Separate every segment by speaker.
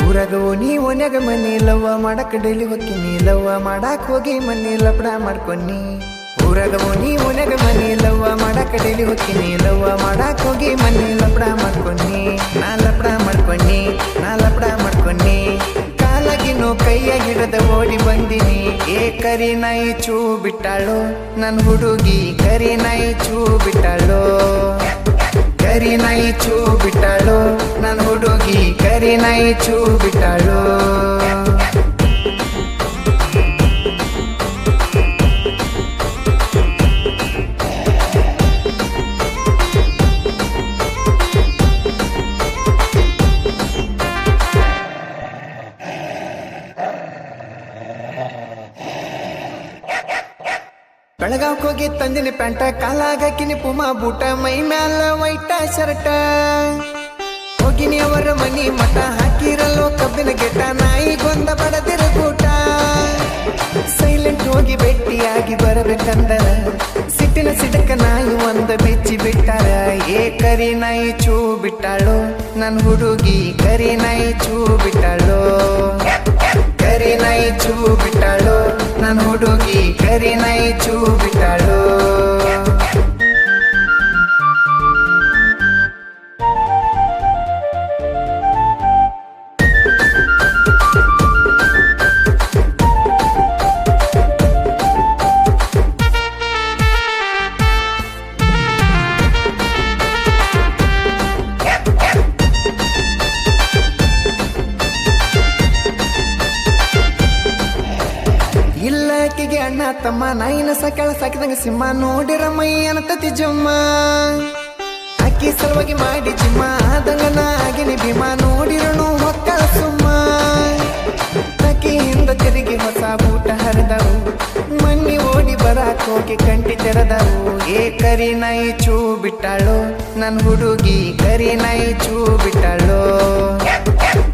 Speaker 1: ಊರಾಗವು ನೀ ಓನ್ಯಾಗ ಮನಿ ಲವ್ವ ಮಾಡಕ್ ಡೈಲಿ ಹೊಕ್ಕಿನಿ ಲವ್ವ ಮಾಡಕ್ ಹೋಗಿ ಮನಿ ಲಪಡ ಮಾಡ್ಕೊನಿ ಊರಾಗವು ನೀ ಓನ್ಯಾಗ ಮನಿ ಲವ್ವ ಮಾಡಕ್ ಡೈಲಿ ಹೊಕ್ಕಿನಿ ಲವ್ವ ಮಾಡಕ್ ಹೋಗಿ ಮನಿ ಲಪಡ ಮಾಡ್ಕೊನಿ ನಾ ಲಪಡ ಮಾಡ್ಕೊನಿ ಕಾಲಾಗಿನೋ ಕೈಯಾಗ ಹಿಡದ ಓಡಿ ಬಂದಿನಿ ಏ ಕರಿ ನಾಯಿ ಚೂ ಬಿಟ್ಟಾಳು ನನ್ ಹುಡುಗಿ ಕರಿ ನಾಯಿ ಚೂ ಬಿಟ್ಟಾಳು ಕರಿ ನಾಯಿ ಚೂ ಬಿಟ್ಟಾಳು ನನ್ ಹುಡುಗಿ ಕರಿ ನಾಯಿ ಚೂ ಬಿಟ್ಟಾಳು ಬೆಳಗಾವ್ಕ್ ಹೋಗಿ ತಂದಿನಿ ಪ್ಯಾಂಟ ಕಾಲಾಗಾಕಿನಿ ಪುಮಾ ಬೂಟ ಮೈ ಮ್ಯಾಲ ವೈಟ ಶರ್ಟ ಹೋಗಿನಿ ಅವರ ಮನಿ ಮಠ ಹಾಕಿರಲ್ಲೋ ಕಬ್ಬಿನ ಗೆಟ್ಟ ನಾಯಿಗೊಂದ ಬಡದಿರ ಕೂಟ ಸೈಲೆಂಟ್ ಹೋಗಿ ಭೇಟಿಯಾಗಿ ಬರಬೇಕಂದರ ಸಿಟ್ಟಿನ ಸಿಡಕ ನಾಯಿ ಒಂದ ಬಿಚ್ಚಿ ಬಿಟ್ಟಾರ ಏ ಕರಿ ನಾಯಿ ಚೂ ಬಿಟ್ಟಾಳು ನನ್ ಹುಡುಗಿ ಕರಿ ನಾಯಿ ಚೂ ಬಿಟ್ಟಾಳು ಕರಿ ನಾಯಿ ಚೂ ಬಿಟ್ಟಾಳು ನನ್ ಹುಡುಗಿ ಕರಿ ನಾಯಿ ಚೂ ಬಿಟ್ಟಾಳು ಇಲ್ಲಕಿಗೆ ಅಣ್ಣ ತಮ್ಮ ನಾಯಿನ ಸಾಕ್ಯಾಳ ಸಾಕಿದಂಗ ಸಿಂಹ ನೋಡಿರ ಮೈ ಅನತತಿ ಜಮ್ಮ ಅಕ್ಕಿ ಸಲುವಾಗಿ ಮಾಡಿ ಜಿಮ್ಮ ಆದಂಗ ನಾ ಆಗಿನಿ ಭೀಮ ನೋಡಿರನು ಹೊಕ್ಕಳ ಸುಮ್ಮ ಅಕ್ಕಿ ಹಿಂದ ತಿರುಗಿ ಹೊಸ ಬೂಟ ಹರಿದವು ಮಣ್ಣಿ ಓಡಿ ಬರಾಕ್ ಹೋಗಿ ಕಂಟಿ ತೆರೆದವು ಏ ಕರಿ ನಾಯಿ ಚೂ ಬಿಟ್ಟಾಳು ನನ್ ಹುಡುಗಿ ಕರಿ ನಾಯಿ ಚೂ ಬಿಟ್ಟಾಳು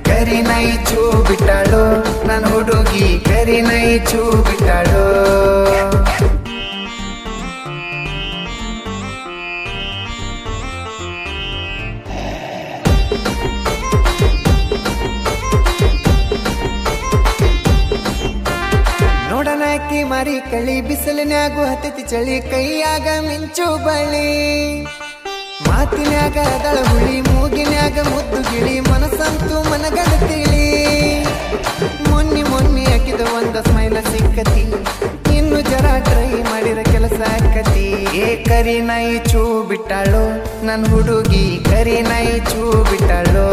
Speaker 1: ಕರಿ ನಾಯಿ ಚೂ ಬಿಟ್ಟಾಳು ನನ್ ಹುಡುಗಿ ಕರಿ ನಾಯಿ ಚೂ ಬಿಟ್ಟಾಳು ನೋಡನಾಕಿ ಮಾರಿ ಕಳಿ ಬಿಸಿಲಿನ್ಯಾಗು ಹತ್ತತಿ ಚಳಿ ಕೈಯಾಗ ಮಿಂಚು ಬಳಿ ಮಾತಿನ್ಯಾಗ ಅದಳ ಹುಳಿ ಮೂಗಿನ್ಯಾಗ ಮುದ್ದು ಗಿಳಿ ಮನಸ್ಸಂತೂ ಮನಗಡ ತಿಳಿ ಮೊನ್ನಿ ಹಾಕಿದ ಒಂದ ಸ್ಮೈಲ ಸಿಕ್ಕತಿ ಇನ್ನು ಜರ ಟ್ರೈ ಮಾಡಿರ ಕೆಲಸ ಆಕತಿ ಏ ಕರಿ ನಾಯಿ ಚೂ ಬಿಟ್ಟಾಳು ನನ್ ಹುಡುಗಿ ಕರಿ ನಾಯಿ ಚೂ ಬಿಟ್ಟಾಳು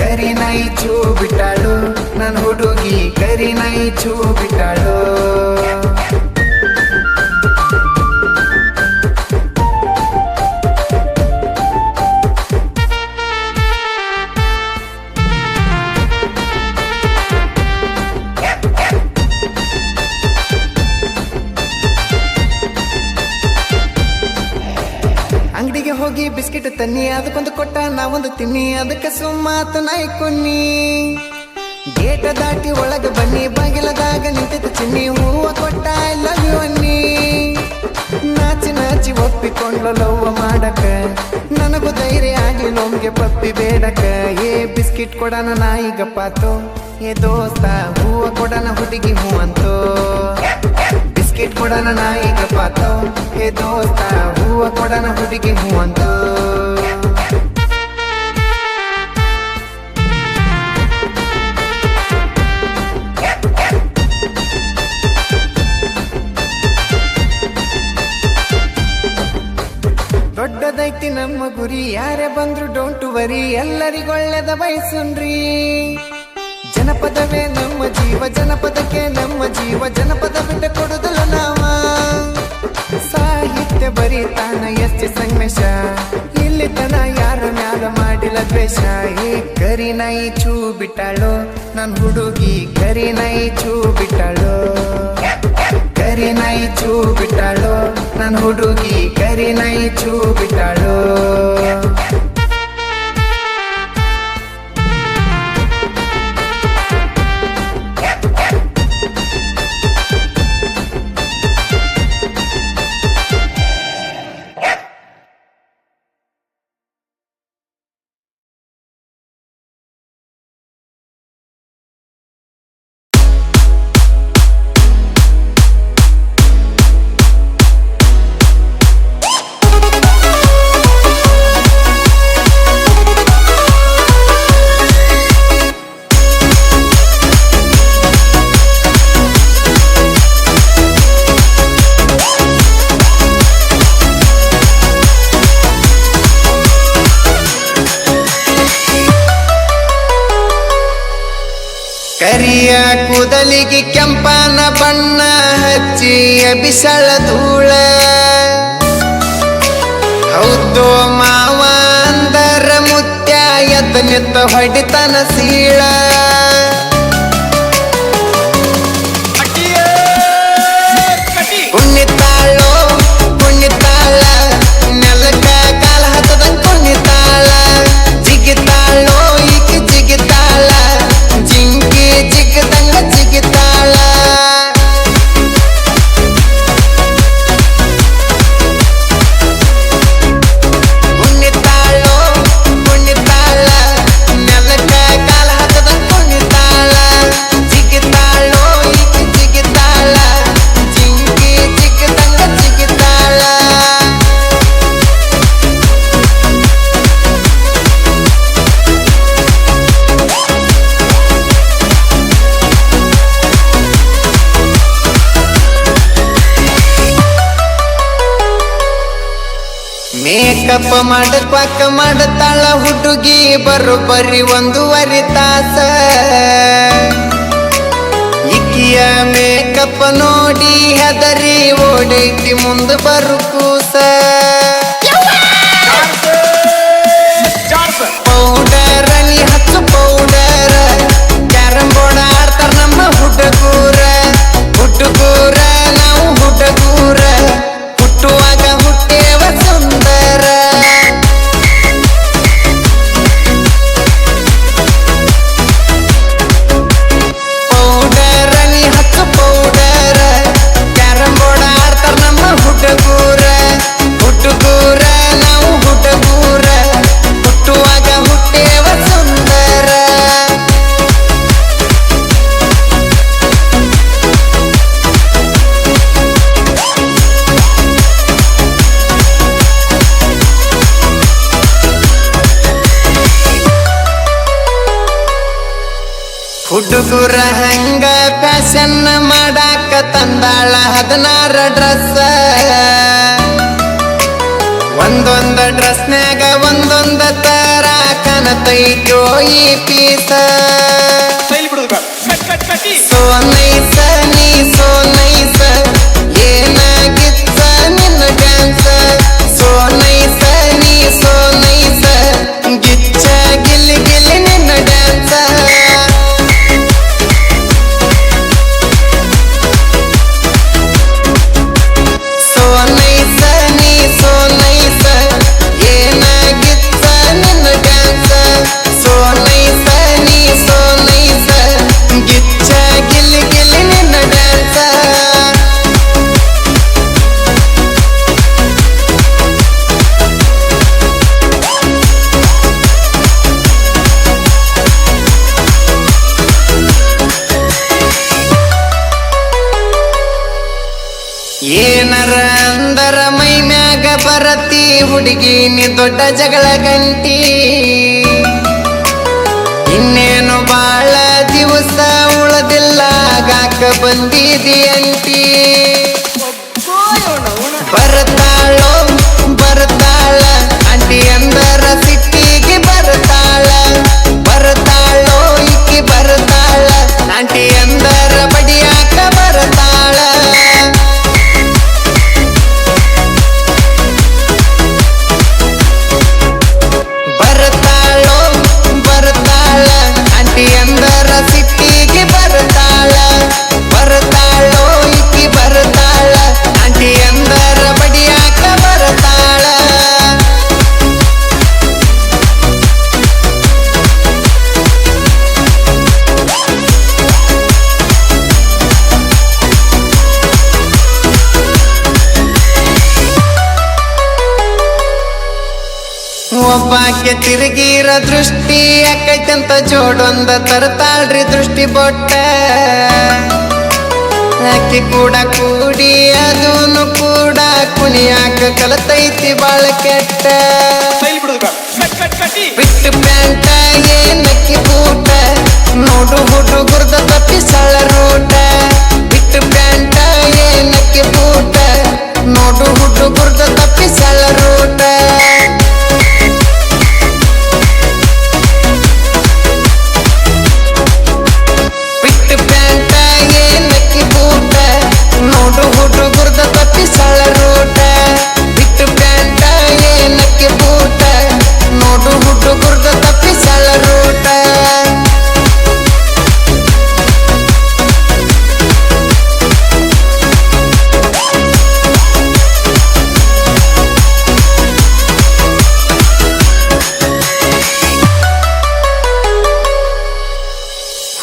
Speaker 1: ಕರಿ ನಾಯಿ ಚೂ ಬಿಟ್ಟಾಳು ನನ್ ಹುಡುಗಿ ಕರಿ ನಾಯಿ ಚೂ ಬಿಟ್ಟಾಳು ಅಂಗಡಿಗೆ ಹೋಗಿ ಬಿಸ್ಕಿಟ್ ತನ್ನಿ ಅದಕ್ಕೊಂದು ಕೊಟ್ಟ ನಾವೊಂದು ತಿನ್ನಿ ಅದಕ್ಕೆ ಸುಮ್ಮಾತು ನಾಯಿ ಕೊನ್ನಿ ಗೇಟ ದಾಟಿ ಒಳಗ ಬನ್ನಿ ಬಾಗಿಲದಾಗ ನಿಂತಿತ್ತು ಚಿನ್ನಿ ಹೂವ ಕೊಟ್ಟ ಲವ್ ಯು ಅನ್ನಿ ನಾಚಿ ಒಪ್ಪಿಕೊಂಡ್ಲು ಲವ್ವ ಮಾಡಕ ನನಗೂ ಧೈರ್ಯ ಆಗಿ ಲೋಮ್ಗೆ ಪಪ್ಪಿ ಬೇಡಕ ಏ ಬಿಸ್ಕಿಟ್ ಕೊಡನ ನಾಯಿ ಗಪ್ಪಾತು ಏ ದೋಸ್ತ ಹೂವ ಕೊಡನ ಹುಡುಗಿ ಹೂ ಅಂತೋ ಬಿಸ್ಕಿಟ್ ಕೊಡನ ನಾಯಿ ಗಪ್ಪಾತು ಏ ದೋಸ್ತ ಹೂವ ಕೊಡನ ಹುಡುಗಿ ಹೂ ಅಂತೋ ದೊಡ್ಡದೈತಿ ನಮ್ಮ ಗುರಿ ಯಾರೇ ಬಂದ್ರು ಡೋಂಟ್ ವರಿ ಎಲ್ಲರಿಗೊಳ್ಳೆದ ಬಯಸುನ್ರಿ ಜನಪದವೇ ನಮ್ಮ ಜೀವ ಜನಪದಕ್ಕೆ ನಮ್ಮ ಜೀವ ಜನಪದ ಬಿಟ್ಟ ಕೊಡುದಲ್ಲ ನಾವ ಸಾಹಿತ್ಯ ಬರೀತಾನ ಎಸ್ ಸಂಗಮೇಶ ಇಲ್ಲಿ ತನ ಯಾರ ಮ್ಯಾಲ ಮಾಡಿಲ್ಲ ದ್ವೇಷ ಏ ಕರಿ ನಾಯಿ ಚೂ ಬಿಟ್ಟಾಳು ನನ್ ಹುಡುಗಿ ಕರಿ ನಾಯಿ ಚೂ ಬಿಟ್ಟಾಳು ಕರಿ ನಾಯಿ ಚೂ ಬಿಟ್ಟಾಳು ನನ್ ಹುಡುಗಿ ಕರಿ ನಾಯಿ ಚೂ ಬಿಟ್ಟಾಳು ಕರಿಯ ಕೂದಲಿಗೆ ಕೆಂಪನ ಬಣ್ಣ ಹಚ್ಚಿ ಬಿಸಳ ಧೂಳ ಹೌದು ಮಾವ ಅಂದರ ಮುತ್ಯ ಎದ್ದ ನಿತ್ತ ಹೊಡಿತನ ಸೀಳ ಕುಣಿತಾಳೋ ಕುಣಿತಾಳ ನೆಲಕ ಕಾಲ ಹತ್ತದಂಗ ಕುಣಿತಾಳ ಜಿಗಿತಾಳೋ ಈಕಿ ಜಿಗಿತಾಳ ಜಿಂಕಿ ಜಿಗದಂಗ ಜಿಗಿತಾಳ ಕುಣಿತಾಳೋ ಕುಣಿತಾಳ ನೆಲಕ ಕಾಲ ಹತ್ತದಂಗ ಕುಣಿತಾಳ ಜಿಗಿತಾಳೋ ಈಕಿ ಜಿಗಿತಾಳ ಜಿಂಕಿ ಜಿಗದಂಗ ಜಿಗಿತಾಳ ಮೇಕಪ್ ಮಾಡಕ್ವಾಕ ಮಾಡತಾಳ ಹುಡುಗಿ ಬರೋಬ್ಬರಿ 1.5 ತಾಸ ಇಕ್ಕಿಯ ಮೇಕಪ್ ನೋಡಿ ಹೆದರಿ ಓಡೈತಿ ಮುಂದ ಬರು ಕೂಸ ಪೌಡರ್ ನೀ ಹಚ್ಚು ಪೌಡರ್ ಕ್ಯಾರಂ ಬೋರ್ಡ್ ಆಡ್ತಾರ ನಮ್ಮ ಹುಡುಗೂರ ಹುಡುಗೂರ ನಾವು ಹುಡುಗೂರ ಹುಟ್ಟುವಾಗ ಹುಟ್ಟೇವ ಸುಂದರ ಪೌಡರ್ ನೀ ಹಚ್ಚು ಪೌಡರ್ ಕ್ಯಾರಂ ಬೋರ್ಡ್ ಆಡ್ತಾರ ನಮ್ಮ ಹುಡುಗೂರ ಹುಡುಗೂರ ನಾವು ಹುಡುಗೂರ ಹುಟ್ಟುವಾಗ ಹುಟ್ಟೇವ ಸುಂದರ ಹುಡುಗರ ಹಂಗ ಫ್ಯಾಷನ್ ಮಾಡಾಕ ತಂದಾಳ 16 ಡ್ರೆಸ್ ಒಂದೊಂದ ಡ್ರೆಸ್ನ್ಯಾಗ ಒಂದೊಂದ ತರ ಕಾಣತೈತೋ ಈ ಪೀಸ ಸೋ ನೈಸ ನೀ ಸೋ ನೈಸ ಏನಾಗಿತ್ತ ನಿನ್ನ ಡ್ಯಾನ್ಸ್ ಸೋ ನೈಸ ನೀ ಸೋ ನೈಸ ಗಿಚ್ಚ ಗಿಲ್ಲಿ ಗಿಲ್ಲಿ ನಿನ್ನ ಡ್ಯಾನ್ಸ್ ಸೋ ನೈಸ ನೀ ಸೋ ನೈಸ ಏನಾಗಿತ್ತ ನಿನ್ನ ಡ್ಯಾನ್ಸ್ ಸೋ ನೈಸ ನೀ ಸೋ ನೈಸ ಗಿಚ್ಚ ಗಿಲ್ಲಿ ಗಿಲ್ಲಿ ನಿನ್ನ ಡ್ಯಾನ್ಸ್ ಏನರ ಅಂದರ ಮೈ ಮ್ಯಾಗ ಬರತಿ ಹುಡುಗಿ ನೀ ದೊಡ್ಡ ಜಗಳ ಗಂಟಿ ಇನ್ನೇನು ಬಾಳ ದಿವಸ ಉಳದಿಲ್ಲ ಆಗಾಕ ಬಂದಿದಿ ಅಂಟಿ ಬರ್ತಾಳೋ ಬರ್ತಾಳ ಅಂಟಿ ಅಂದರ ಸಿಟ್ಟಿಗೆ ಬರ್ತಾಳ ಬರ್ತಾಳೋ ಈಕಿ ಬರ್ತಾಳ ಅಂಟಿ ಅಂದರ ಬಡಿಯಾಕ ಬರ್ತಾಳ ಬರ್ತಾಳೋ ಬರ್ತಾಳ ಅಂಟಿ ಅಂದರ ಸಿಟ್ಟಿಗೆ ಬರ್ತಾಳ ಬರ್ತಾಳೋ ಈಕಿ ಬರ್ತಾಳ ಅಂಟಿ ಅಂದರ ಬಡಿಯಾಕ ಬರ್ತಾಳ ಒಬ್ಬಾಕೆ ತಿರುಗಿರ ದೃಷ್ಟಿ ಯಾಕೈತಂತ ಜೋಡೊಂದ ತರ್ತಾಳ್ರಿ ದೃಷ್ಟಿ ಬೊಟ್ಟ ಆಕೆ ಕೂಡ ಕೂಡಿ ಅದೂನು ಕೂಡ ಕುಣಿಯಾಕ ಕಲತೈತಿ ಬಾಳ ಕೆಟ್ಟ ಬಿಟ್ಟು ಪ್ಯಾಂಟ ಏನಕ್ಕಿ ಬೂಟ ನೋಡು ಹುಡುಗುರ್ದ ತಪ್ಪಿಸಳ ರೂಟ ಬಿಟ್ಟು ಪ್ಯಾಂಟ ಏನಕ್ಕಿ ಬೂಟ ನೋಡು ಹುಡುಗುರ್ದ ತಪ್ಪಿಸಳ ರೂಟ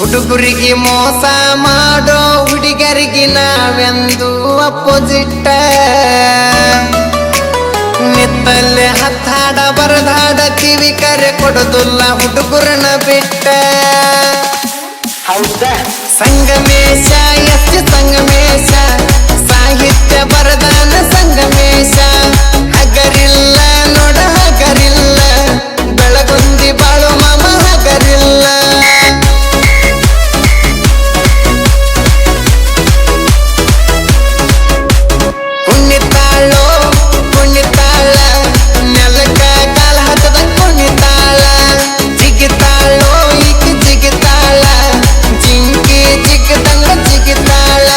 Speaker 1: ಹುಡುಗರಿಗೆ ಮೋಸ ಮಾಡೋ ಹುಡುಗರಿಗೆ ನಾವೆಂದು ಅಪೋಸಿಟ್ ನಿತ್ತಲ್ಲೇ ಹತ್ತಾಡ ಬರದಾಡ ಕಿವಿ ಕರೆ ಕೊಡೋದಿಲ್ಲ ಹುಡುಗರನ್ನ ಬಿಟ್ಟ ಸಂಗಮೇಶ ಎಸ್ ಸಂಗಮೇಶ ಸಾಹಿತ್ಯ ಬರದಾನ ಸಂಗಮೇಶ ಹಗರಿಲ್ಲ ನೋಡ ಹಗರಿಲ್ಲ ಬೆಳಗುಂದಿ ಬಾಳು ಮಾಮ ಹಗರಿಲ್ಲ ಕುಣಿತಾಳೋ ಕುಣಿತಾಳ ನೆಲಕ ಕಾಲ ಹತ್ತದ ಕುಣಿತಾಳ ಜಿಗಿತಾಳೋ ಈಗ ಜಿಗಿತಾಳ ಜಿಂಕಿ ಜಿಗದಂಗ ಜಿಗಿತಾಳ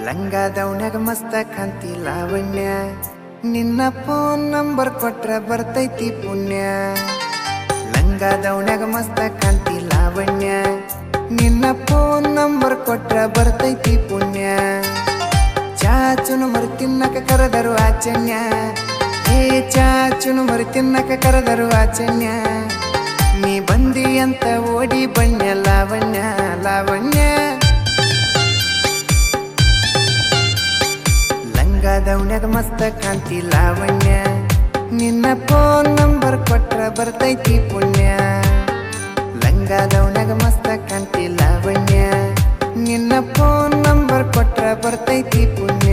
Speaker 1: ಲಂಗಾದವನ್ಯಾಗ ಮಸ್ತ ಕಾಂತಿ ಲಾವಣ್ಯ ನಿನ್ನ ಫೋನ್ ನಂಬರ್ ಕೊಟ್ರ ಬರ್ತೈತಿ ಪುಣ್ಯ ಲಂಗಾದವನ್ಯಾಗ ಮಸ್ತ ಕಾಂತಿ ಲಾವಣ್ಯ ನಿನ್ನ ಫೋನ್ ನಂಬರ್ ಕೊಟ್ರ ಬರ್ತೈತಿ ಪುಣ್ಯ ಚಾಚುನು ಮರಿ ತಿನ್ನಕ ಕರೆದರು ಆಚನ್ಯ ಏ ಚಾಚುನು ಮರಿ ತಿನ್ನಕ ಕರೆದರು ಆಚನ್ಯ ನೀ ಬಂದಿ ಅಂತ ಓಡಿ ಬಣ್ಣ ಲಾವಣ್ಯ ಲಾವಣ್ಯ ಲಂಗಾದವನ್ಯಾಗ ಮಸ್ತ ಕಾಂತಿ ಲಾವಣ್ಯ ನಿನ್ನ ಫೋನ್ ನಂಬರ್ ಕೊಟ್ರ ಬರ್ತೈತಿ ಪುಣ್ಯ ಲಂಗಾದವನ್ಯಾಗ ಮಸ್ತ ಕಾಂತಿ ಲಾವಣ್ಯ ನಿನ್ನ ಫೋನ್ ನಂಬರ್ ಕೊಟ್ರ ಬರ್ತೈತಿ ಪುಣ್ಯ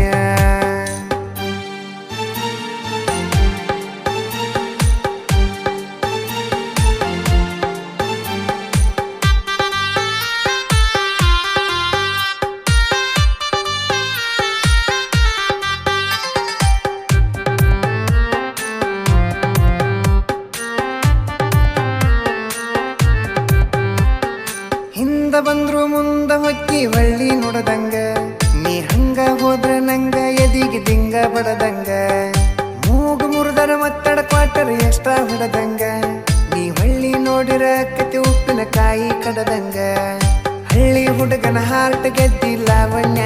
Speaker 1: ಬಂದ್ರು ಮುಂದ ಹೊಕ್ಕಿ ಹೊಳ್ಳಿ ನೋಡದಂಗ ನೀ ಹಂಗ ಹೋದ್ರ ನಂಗ ಎದಿಗೆ ದಿಂಗ ಬಡದಂಗ ಮೂಗು ಮುರಿದರ ಮತ್ತಡ ಕ್ವಾಟರ್ ಎಕ್ಸ್ಟ್ರಾ ಹೊಡದಂಗ ನೀ ಹೊಳ್ಳಿ ನೋಡಿರ ಕತೆ ಉಪ್ಪಿನ ಕಾಯಿ ಕಡದಂಗ ಹಳ್ಳಿ ಹುಡುಗನ ಹಾರ್ಟ್ ಗೆದ್ದಿ ಲಾವಣ್ಯ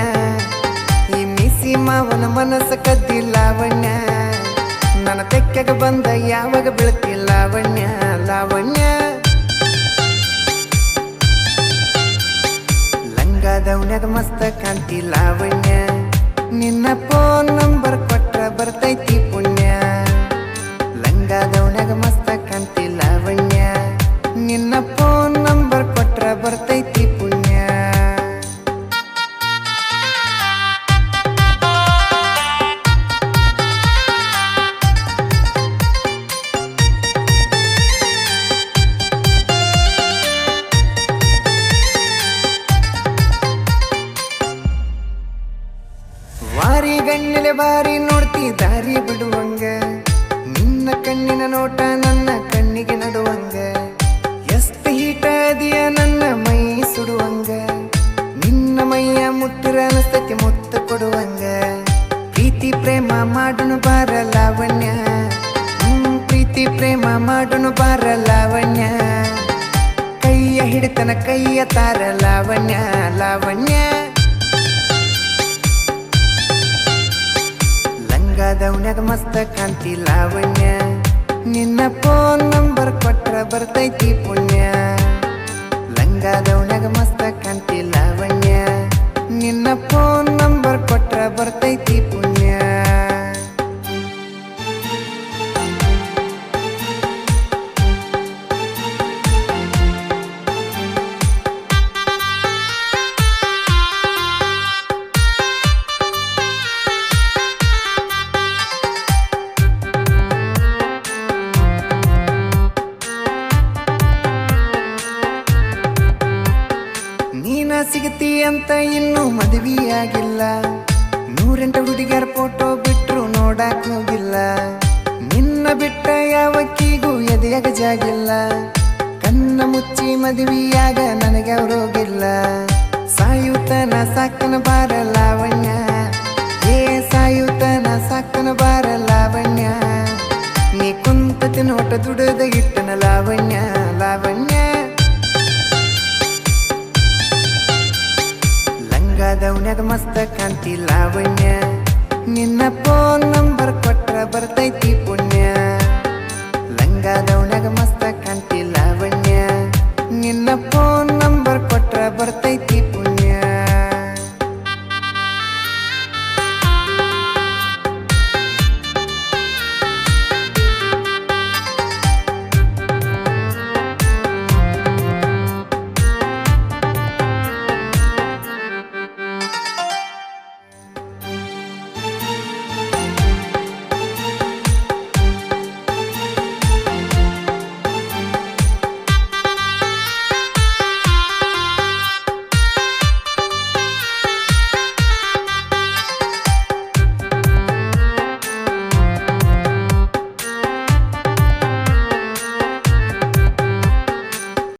Speaker 1: ಈ ಮಿಸಿ ಮಾವನ ಮನಸ್ಸ ಕದ್ದಿ ಲಾವಣ್ಯ ನನ್ನ ತೆಕ್ಕೆಗ ಬಂದ ಯಾವಾಗ ಬೀಳ್ತಿ ಲಾವಣ್ಯ ಲಾವಣ್ಯ ಲಂಗಾದವನ್ಯಾಗ ಮಸ್ತ ಕಾಂತಿ ಲಾವಣ್ಯ ನಿನ್ನ ಫೋನ್ ನಂಬರ್ ಕೊಟ್ರ ಬರ್ತೈತಿ ಪುಣ್ಯ ಲಂಗಾದವನ್ಯಾಗ ಮಸ್ತ ಕಾಂತಿ ಲಾವಣ್ಯ ನಿನ್ನ ಫೋನ್ ನಂಬರ್ ಕೊಟ್ರ ಬರ್ತೈತಿ ಪುಣ್ಯ ವಾರಿ ಗಣ್ಣಿಲೆ ಬಾರಿ ನೋಡ್ತಿ ದಾರಿ ಬಿಡುವಂಗ ನಿನ್ನ ಕಣ್ಣಿನ ನೋಟ ನನ್ನ ಕಣ್ಣಿಗೆ ನಡುವಂಗ ಎಷ್ಟು ಹೀಟ ಅದಿಯ ನನ್ನ ಮೈ ಸುಡುವಂಗ ನಿನ್ನ ಮೈಯ ಮುಟ್ಟಿರ ಅನಸ್ತತಿ ಮುತ್ತ ಕೊಡುವಂಗ ಪ್ರೀತಿ ಪ್ರೇಮ ಮಾಡುನು ಬಾರ ಲಾವಣ್ಯ ಪ್ರೀತಿ ಪ್ರೇಮ ಮಾಡುನು ಬಾರ ಲಾವಣ್ಯ ಕೈಯ ಹಿಡಿತನ ಕೈಯ ತಾರ ಲಾವಣ್ಯ ಲಾವಣ್ಯ ಲಂಗಾದವನ್ಯಾಗ ಮಸ್ತ ಕಾಂತಿ ಲಾವಣ್ಯ ನಿನ್ನ ಫೋನ್ ನಂಬರ್ ಕೊಟ್ರ ಬರ್ತೈತಿ ಪುಣ್ಯ ಲಂಗಾದವನ್ಯಾಗ ಮಸ್ತ ಕಾಂತಿ ಲಾವಣ್ಯ ನಿನ್ನ ಫೋನ್ ನಂಬರ್ ಕೊಟ್ರ ಬರ್ತೈತಿ ಪುಣ್ಯ ಸಿಗತಿ ಅಂತ ಇನ್ನೂ ಮದುವೆಯಾಗಿಲ್ಲ 108 ಹುಡುಗಿಯರ ಫೋಟೋ ಬಿಟ್ರು ನೋಡಾಕ್ ಹೋಗಿಲ್ಲ ನಿನ್ನ ಬಿಟ್ಟ ಯಾವಕ್ಕಿಗೂ ಎದೆಯಾಗ ಜಾಗಿಲ್ಲ ಕಣ್ಣ ಮುಚ್ಚಿ ಮದುವೆಯಾಗ ನನಗೆ ಅವರೋಗಿಲ್ಲ ಸಾಯುತನ ಸಾಕನ ಬಾರ ಲಾವಣ್ಯ ಏ ಸಾಯುತನ ಸಾಕನ ಬಾರ ಒಟ್ಟ ದುಡದ ಇಟ್ಟನ ಲಾವಣ್ಯ ಲಾವಣ್ಯ ಲಂಗಾದವನ್ಯಾಗ ಮಸ್ತ ಕಾಂತಿ ಲಾವಣ್ಯ ನಿನ್ನ ಫೋನ್ ನಂಬರ್ ಕೊಟ್ರ ಬರ್ತೈತಿ ಪುಣ್ಯ ಲಂಗಾದವನ್ಯಾಗ ಮಸ್ತ ಕಾಂತಿ ಲಾವಣ್ಯ ನಿನ್ನ